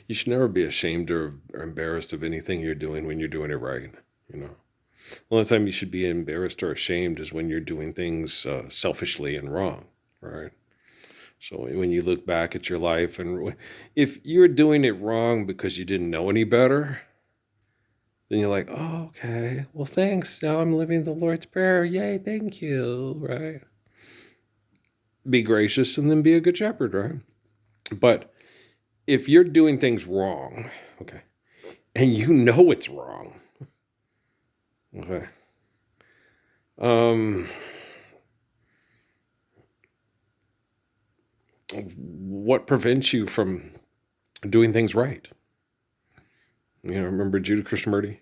You should never be ashamed or embarrassed of anything you're doing when you're doing it right. You know, the only time you should be embarrassed or ashamed is when you're doing things selfishly and wrong, right? So when you look back at your life, and if you're doing it wrong because you didn't know any better, then you're like, oh, okay, well, thanks. Now I'm living the Lord's Prayer. Yay, thank you, right? Be gracious and then be a good shepherd, right? But if you're doing things wrong, okay, and you know it's wrong, okay, um, what prevents you from doing things right? Remember Judah Krishnamurti?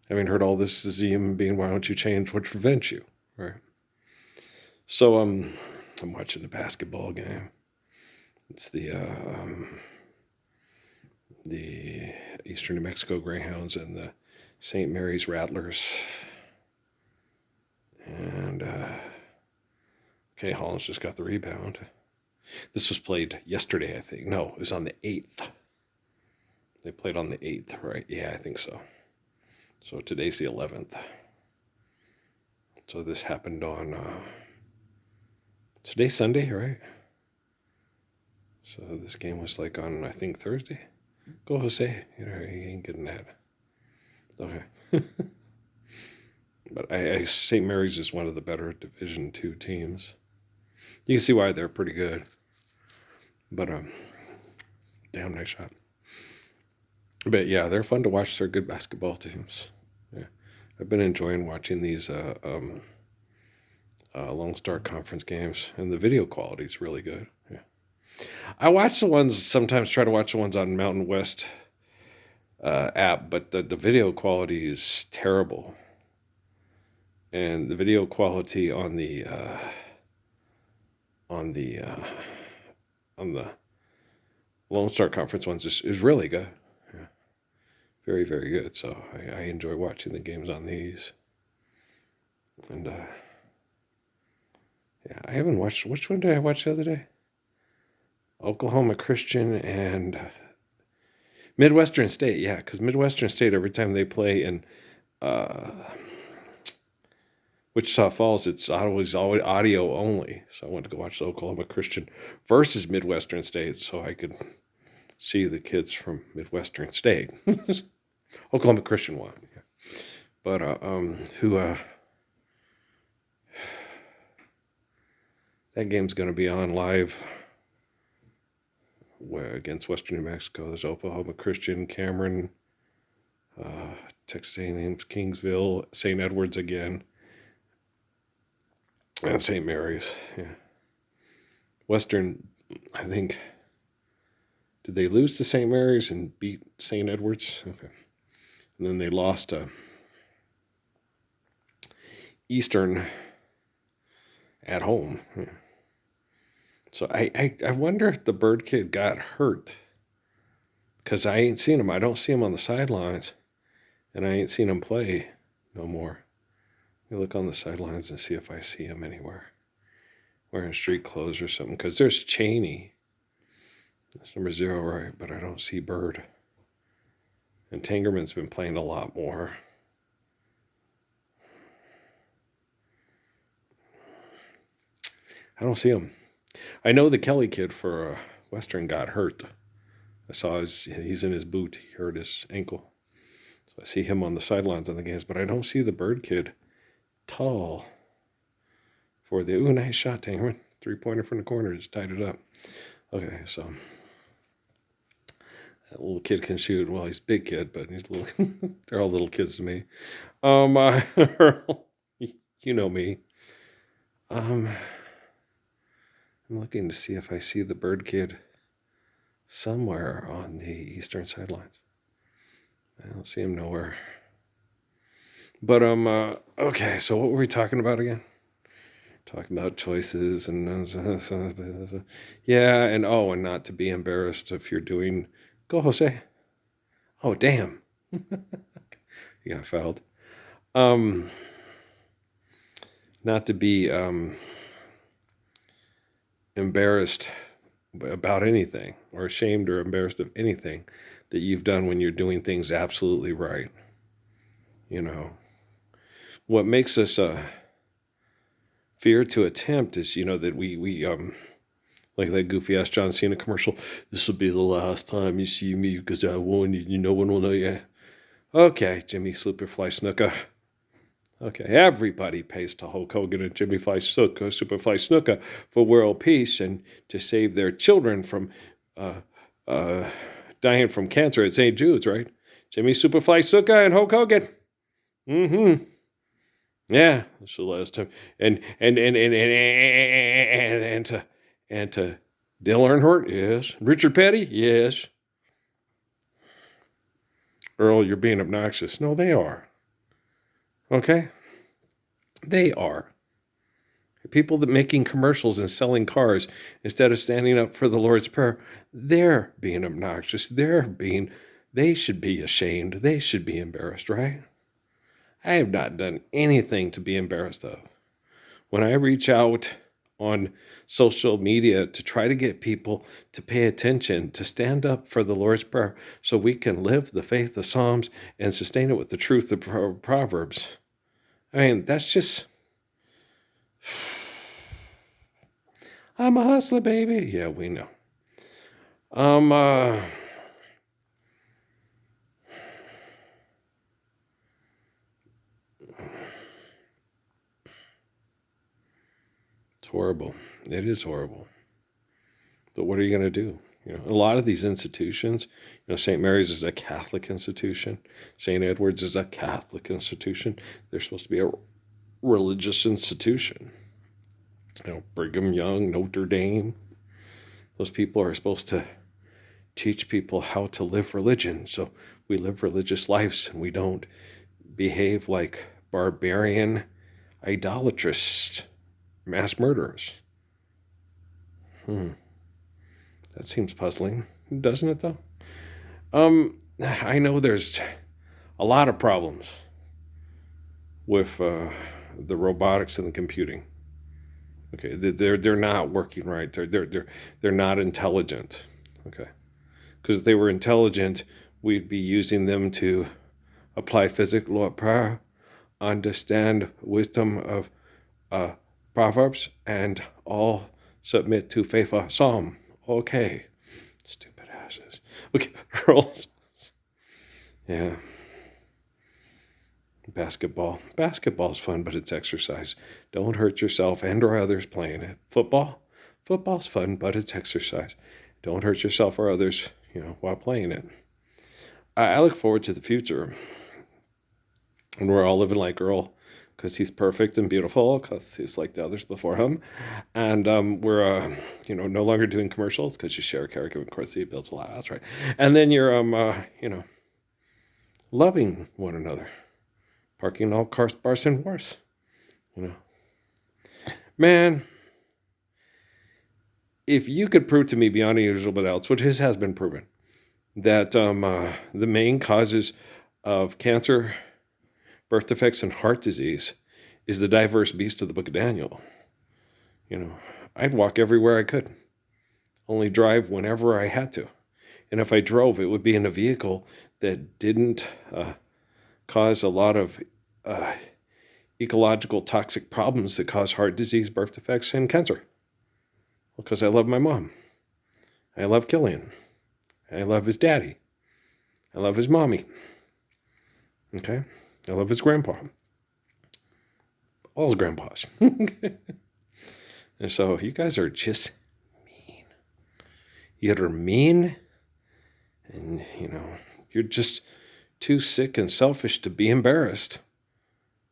Having heard all this as a human being, why don't you change what prevents you, right? So I'm watching the basketball game. It's the Eastern New Mexico Greyhounds and the St. Mary's Rattlers. And Kay Hollins just got the rebound. This was played yesterday, I think. No, it was on the 8th. They played on the 8th, right? Yeah, I think so. So today's the 11th. So this happened on today's Sunday, right? So this game was like on, I think, Thursday. Go Jose. He ain't getting that. Okay. But St. Mary's is one of the better Division II teams. You can see why they're pretty good. But damn nice shot. But yeah, they're fun to watch. They're good basketball teams. Yeah, I've been enjoying watching these Lone Star Conference games, and the video quality is really good. Yeah, I watch the ones sometimes. Try to watch the ones on Mountain West app, but the video quality is terrible, and the video quality on the on the Lone Star Conference ones is really good. Yeah, very very good. So I enjoy watching the games on these, and yeah, I haven't watched. Which one did I watch the other day? Oklahoma Christian and Midwestern State. Yeah, because Midwestern State, every time they play in uh, Wichita Falls, it's always audio only. So I went to go watch the Oklahoma Christian versus Midwestern State so I could see the kids from Midwestern State. Oklahoma Christian won. Yeah. But that game's going to be on live against Western New Mexico. There's Oklahoma Christian, Cameron, Texas A&M, Kingsville, St. Edwards again, and St. Mary's. Yeah, Western. I think did they lose to St. Mary's and beat St. Edwards? Okay, and then they lost to Eastern at home. Yeah. So I wonder if the Bird kid got hurt because I ain't seen him. I don't see him on the sidelines, and I ain't seen him play no more. Let me look on the sidelines and see if I see him anywhere wearing street clothes or something. Because there's Cheney. That's number 0, right? But I don't see Bird. And Tangerman's been playing a lot more. I don't see him. I know the Kelly kid for Western got hurt. I saw he's in his boot. He hurt his ankle. So I see him on the sidelines on the games, but I don't see the Bird kid tall for the, nice shot, Tangerman. 3-pointer from the corner, just tied it up. Okay, so that little kid can shoot. Well, he's a big kid, but he's little. They're all little kids to me. You know me. I'm looking to see if I see the Bird kid somewhere on the eastern sidelines. I don't see him nowhere. But okay. So what were we talking about again? Talking about choices and yeah, and and not to be embarrassed if you're doing. Go Jose. Oh damn, you got fouled. Not to be embarrassed about anything, or ashamed or embarrassed of anything that you've done when you're doing things absolutely right. You know, what makes us fear to attempt is, that we like that goofy ass John Cena commercial. This will be the last time you see me because I won. No one will know you. Okay, Jimmy Superfly Snuka. Okay, everybody pays to Hulk Hogan and Jimmy Superfly Snuka for world peace and to save their children from uh, uh, dying from cancer at St. Jude's, right? Jimmy Superfly Snuka and Hulk Hogan. Mm-hmm. Yeah, that's the last time. And to Dale Earnhardt, yes. Richard Petty, yes. Earl, you're being obnoxious. No, they are. Okay? They are. People that making commercials and selling cars instead of standing up for the Lord's Prayer, they're being obnoxious. They should be ashamed. They should be embarrassed, right? I have not done anything to be embarrassed of. When I reach out on social media to try to get people to pay attention, to stand up for the Lord's Prayer so we can live the faith of Psalms and sustain it with the truth of Proverbs. I mean, that's just... I'm a hustler, baby. Yeah, we know. It's horrible. It is horrible. But what are you going to do? A lot of these institutions, St. Mary's is a Catholic institution. St. Edward's is a Catholic institution. They're supposed to be a religious institution. Brigham Young, Notre Dame. Those people are supposed to teach people how to live religion. So we live religious lives and we don't behave like barbarian, idolatrous mass murderers. That seems puzzling, doesn't it, though? I know there's a lot of problems with the robotics and the computing. Okay, they're not working right. They're not intelligent. Okay, because if they were intelligent, we'd be using them to apply physical law of prayer, understand wisdom of Proverbs, and all submit to faith of Psalm. Okay, stupid asses. Okay, girls. Yeah. Basketball's fun, but it's exercise. Don't hurt yourself and or others playing it. Football's fun, but it's exercise. Don't hurt yourself or others, while playing it. I look forward to the future, and we're all living like Earl, because he's perfect and beautiful, because he's like the others before him, and we're no longer doing commercials because you share a caregiver. Of course, he builds a lot of house, right? And then you're loving one another. Parking all cars, bars, and wars. Man, if you could prove to me beyond a usual but else, which has been proven, that the main causes of cancer, birth defects, and heart disease is the diverse beast of the book of Daniel, I'd walk everywhere I could, only drive whenever I had to. And if I drove, it would be in a vehicle that didn't cause a lot of ecological toxic problems that cause heart disease, birth defects, and cancer. Well, because I love my mom. I love Killian. I love his daddy. I love his mommy. Okay? I love his grandpa. All his grandpas. And so you guys are just mean. You're mean. And, you're just too sick and selfish to be embarrassed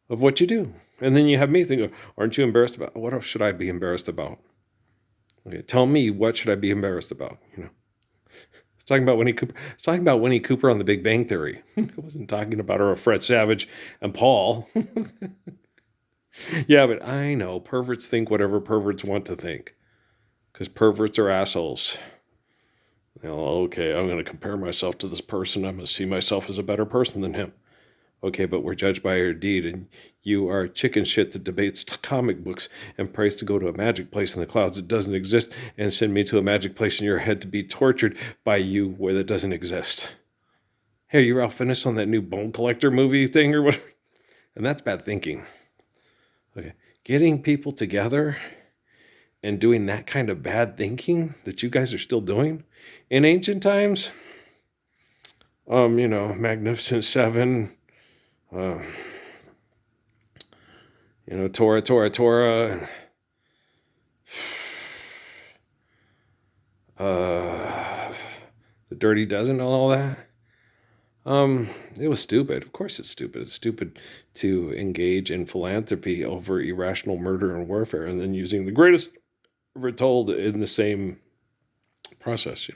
of what you do. And then you have me think, aren't you embarrassed about? What else should I be embarrassed about? Okay, tell me, what should I be embarrassed about? It's talking about Winnie Cooper on The Big Bang Theory. I wasn't talking about her, Fred Savage and Paul. Yeah, but I know perverts think whatever perverts want to think, because perverts are assholes. Okay, I'm going to compare myself to this person. I'm going to see myself as a better person than him. Okay, but we're judged by our deed, and you are chicken shit that debates comic books and prays to go to a magic place in the clouds that doesn't exist and send me to a magic place in your head to be tortured by you where that doesn't exist. Hey, you're all finished on that new Bone Collector movie thing or what? And that's bad thinking. Okay, getting people together and doing that kind of bad thinking that you guys are still doing in ancient times. Magnificent Seven, Torah, the Dirty Dozen, and all that. It was stupid. Of course it's stupid. It's stupid to engage in philanthropy over irrational murder and warfare and then using the greatest ever told in the same process,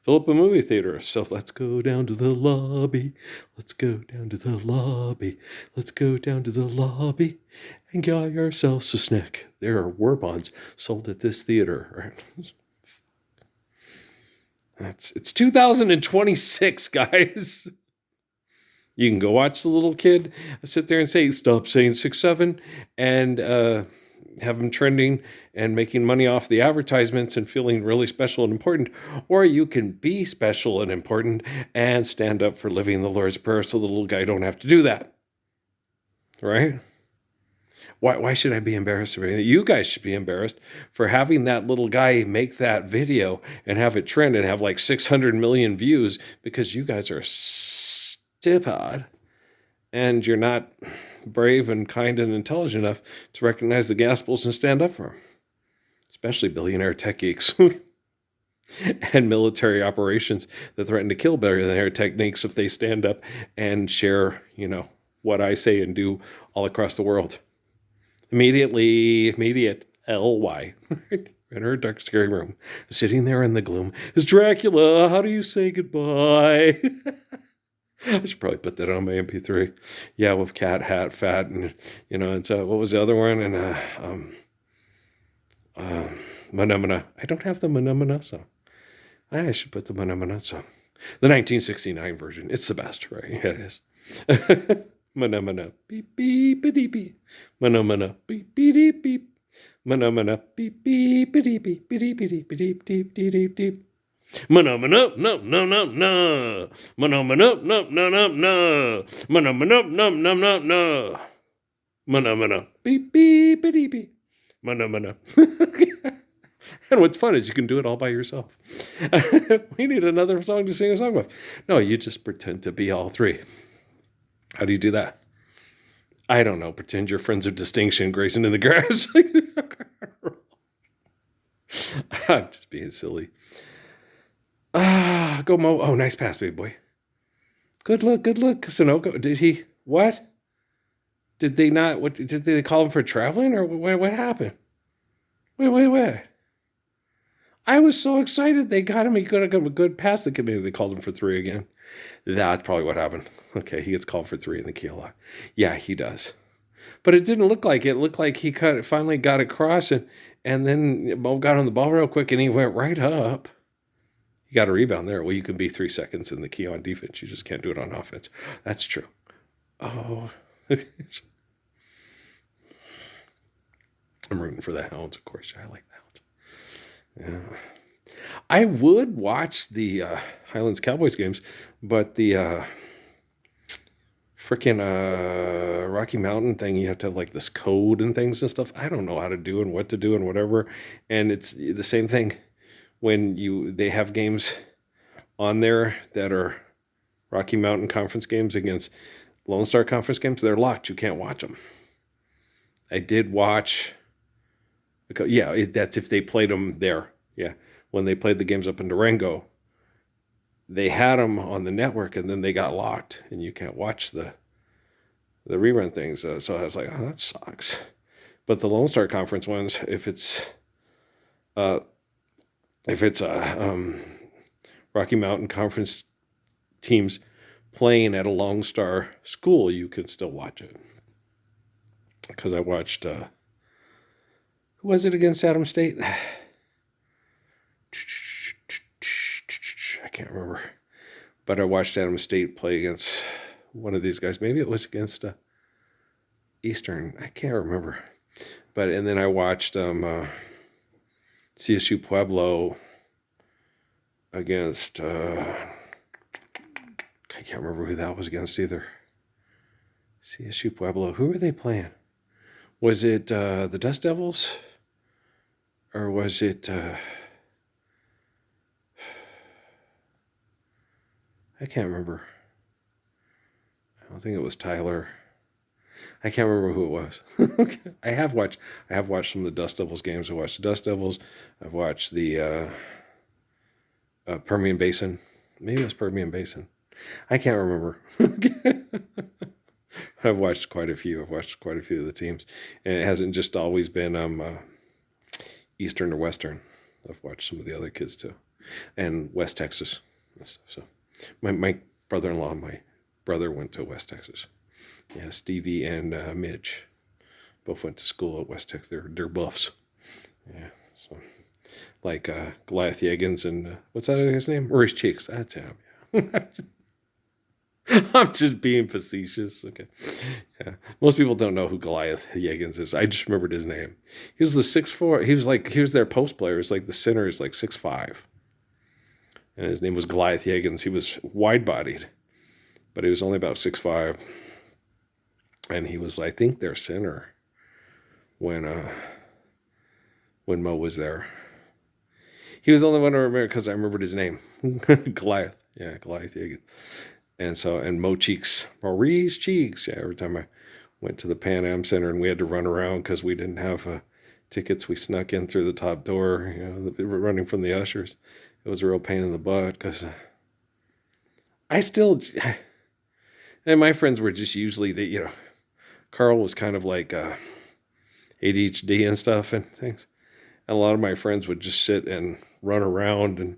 Fill up a movie theater. So let's go down to the lobby. Let's go down to the lobby. Let's go down to the lobby and get ourselves a snack. There are war bonds sold at this theater. It's 2026, guys. You can go watch the little kid sit there and say, stop saying 6'7", and have them trending and making money off the advertisements and feeling really special and important. Or you can be special and important and stand up for living the Lord's Prayer so the little guy don't have to do that. Right? Why should I be embarrassed? You guys should be embarrassed for having that little guy make that video and have it trend and have like 600 million views because you guys are stupid and you're not brave and kind and intelligent enough to recognize the Gospels and stand up for them. Especially billionaire tech geeks and military operations that threaten to kill billionaire techniques if they stand up and share, what I say and do all across the world. Immediate LY in her dark, scary room, sitting there in the gloom, is Dracula. How do you say goodbye? I should probably put that on my MP3. Yeah, with cat, hat, fat, and and so what was the other one? And Manamana. I don't have the Manamana song. I should put the Manamana song. The 1969 version. It's the best, right? Yeah, it is. Manamana beep beep beep beep. Manamana beep beep beep. Manamana beep beep beep beep beep beep beep beep beep beep. Manamana no no no no. Manamana no no no no. Manamana no no no no. Manamana beep beep beep beep. Manamana. And what's fun is you can do it all by yourself. We need another song to sing a song with. No, you just pretend to be all three. How do you do that? I don't know. Pretend you're friends of distinction grazing in the grass. I'm just being silly. Go Mo. Oh, nice pass, big boy. Good look. Sunoco. Did he? What? Did they not? What did they call him for traveling, or what happened? Wait. I was so excited they got him. He could have got a good pass. Maybe they called him for 3 again. That's probably what happened. Okay, he gets called for 3 in the Kiela. Yeah, he does. But it didn't look like it. It looked like he finally got across, and then Mo got on the ball real quick, and he went right up. He got a rebound there. Well, you can be 3 seconds in the key on defense. You just can't do it on offense. That's true. Oh. I'm rooting for the Hounds, of course. I like the Hounds. Yeah. I would watch the Highlands Cowboys games, but the freaking Rocky Mountain thing, you have to have like this code and things and stuff. I don't know how to do and what to do and whatever. And it's the same thing when they have games on there that are Rocky Mountain Conference games against Lone Star Conference games. They're locked. You can't watch them. I did watch. Yeah, that's if they played them there. Yeah, when they played the games up in Durango, they had them on the network, and then they got locked, and you can't watch the rerun things. So I was like, oh, that sucks. But the Lone Star Conference ones, if it's Rocky Mountain Conference teams playing at a Lone Star school, you can still watch it. Because I watched, who was it against Adams State? I can't remember. But I watched Adams State play against, one of these guys. Maybe it was against Eastern. I can't remember. But and then I watched CSU Pueblo against. I can't remember who that was against either. CSU Pueblo. Who were they playing? Was it the Dust Devils? Or was it... I can't remember. I don't think it was Tyler. I can't remember who it was. I have watched some of the Dust Devils games. I watched the Dust Devils. I've watched the Permian Basin. Maybe it was Permian Basin. I can't remember. I've watched quite a few. I've watched quite a few of the teams, and it hasn't just always been Eastern or Western. I've watched some of the other kids too, and West Texas. So, my brother-in-law, my brother went to West Texas. Yeah, Stevie and Mitch both went to school at West Texas. They're buffs. Yeah, so like Goliath Yeggins and what's that guy's name? Maurice Cheeks. That's him. Yeah. I'm just being facetious. Okay. Yeah. Most people don't know who Goliath Yeggins is. I just remembered his name. He was the 6'4". He was their post player. It's like the center is like 6'5". And his name was Goliath Yeggins. He was wide bodied, but he was only about 6'5". And he was, I think, their center when Mo was there. He was the only one I remember because I remembered his name. Goliath. Yeah, Goliath Yeggins. And so, and Maurice Cheeks. Yeah, every time I went to the Pan Am Center and we had to run around because we didn't have tickets, we snuck in through the top door, running from the ushers. It was a real pain in the butt because and my friends were just usually, Carl was kind of like ADHD and stuff and things. And a lot of my friends would just sit and run around and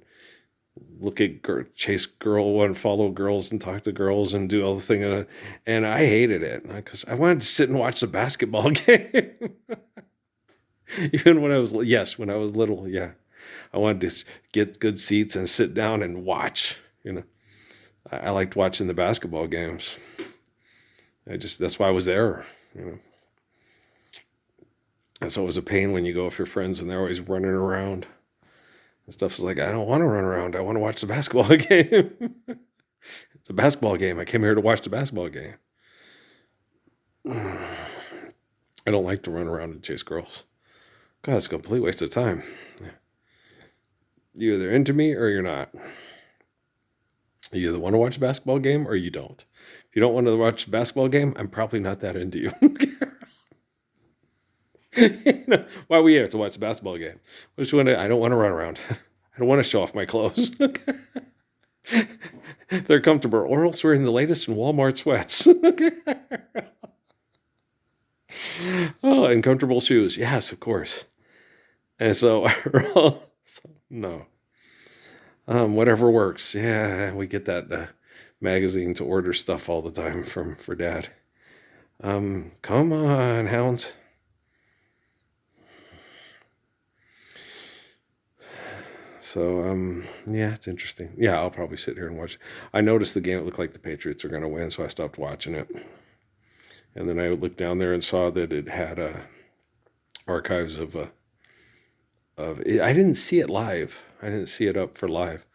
chase girl and follow girls and talk to girls and do all the thing, and I hated it because I wanted to sit and watch the basketball game. Even when I was little, yeah, I wanted to get good seats and sit down and watch. I liked watching the basketball games. That's why I was there. And so it was a pain when you go with your friends and they're always running around. And stuff is like, I don't want to run around. I want to watch the basketball game. It's a basketball game. I came here to watch the basketball game. I don't like to run around and chase girls. God, it's a complete waste of time. You're either into me or you're not. You either want to watch a basketball game or you don't. If you don't want to watch a basketball game, I'm probably not that into you. Why are we here to watch the basketball game? I don't want to run around. I don't want to show off my clothes. They're comfortable, or else we're in the latest in Walmart sweats. Oh, and comfortable shoes. Yes, of course. And so no. Whatever works. Yeah, we get that magazine to order stuff all the time for Dad. Come on, hounds. So, yeah, it's interesting. Yeah, I'll probably sit here and watch. I noticed the game, it looked like the Patriots are going to win, so I stopped watching it. And then I looked down there and saw that it had archives of I didn't see it live. I didn't see it up for live.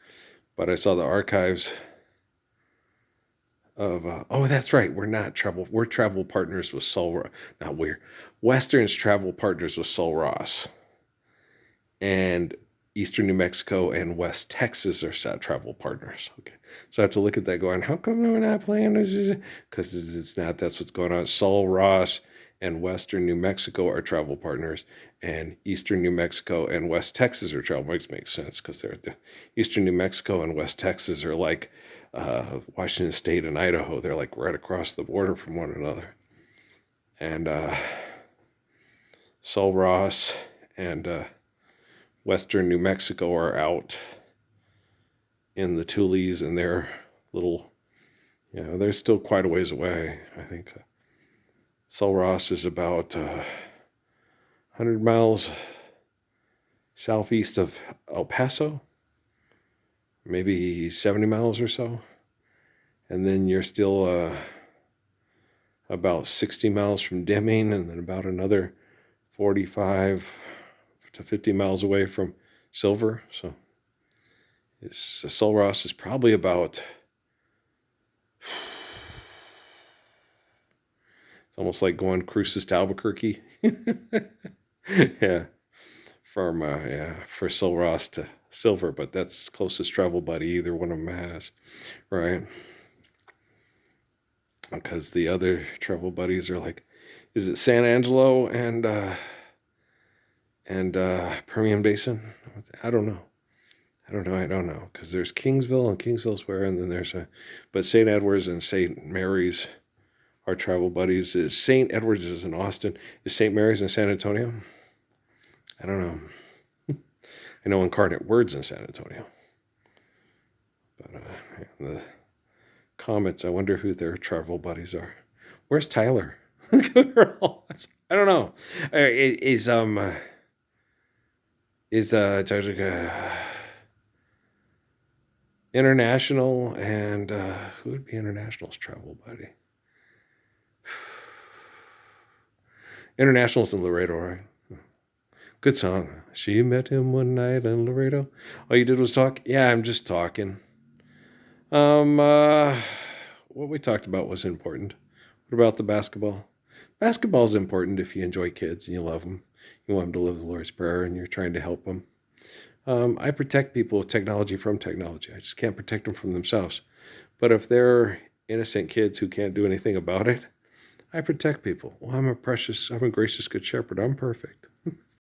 But I saw the archives of, that's right. We're travel partners with Sol, not we're, Western's travel partners with Sul Ross. And Eastern New Mexico and West Texas are travel partners. Okay. So I have to look at that going, how come we're not playing this? Because it's not, that's what's going on. Sul Ross and Western New Mexico are travel partners, and Eastern New Mexico and West Texas are travel partners. Makes sense because they're at the Eastern New Mexico and West Texas are like Washington State and Idaho. They're like right across the border from one another. And Sul Ross and Western New Mexico are out in the Tules, and they're little, they're still quite a ways away. I think Sul Ross is about 100 miles southeast of El Paso, maybe 70 miles or so. and then you're still about 60 miles from Deming, and then about another 45 to 50 miles away from Silver. So Sul Ross is probably about, it's almost like going cruises to Albuquerque. Yeah, from for Sul Ross to Silver, but that's closest travel buddy either one of them has, right? Because the other travel buddies are like, is it San Angelo and Permian Basin? I don't know. I don't know. Because there's Kingsville, and Kingsville's where, and then but St. Edwards and St. Mary's are travel buddies. St. Edwards is in Austin. Is St. Mary's in San Antonio? I don't know. I know Incarnate Word's in San Antonio. But the Comets, I wonder who their travel buddies are. Where's Tyler? I don't know. Is International, and who would be International's travel buddy? International's in Laredo, right? Good song. She met him one night in Laredo. All you did was talk? Yeah, I'm just talking. What we talked about was important. What about the basketball? Basketball is important if you enjoy kids and you love them. You want them to live the Lord's Prayer and you're trying to help them. I protect people with technology from technology. I just can't protect them from themselves. But if they're innocent kids who can't do anything about it, I protect people. Well, I'm a gracious, good shepherd. I'm perfect.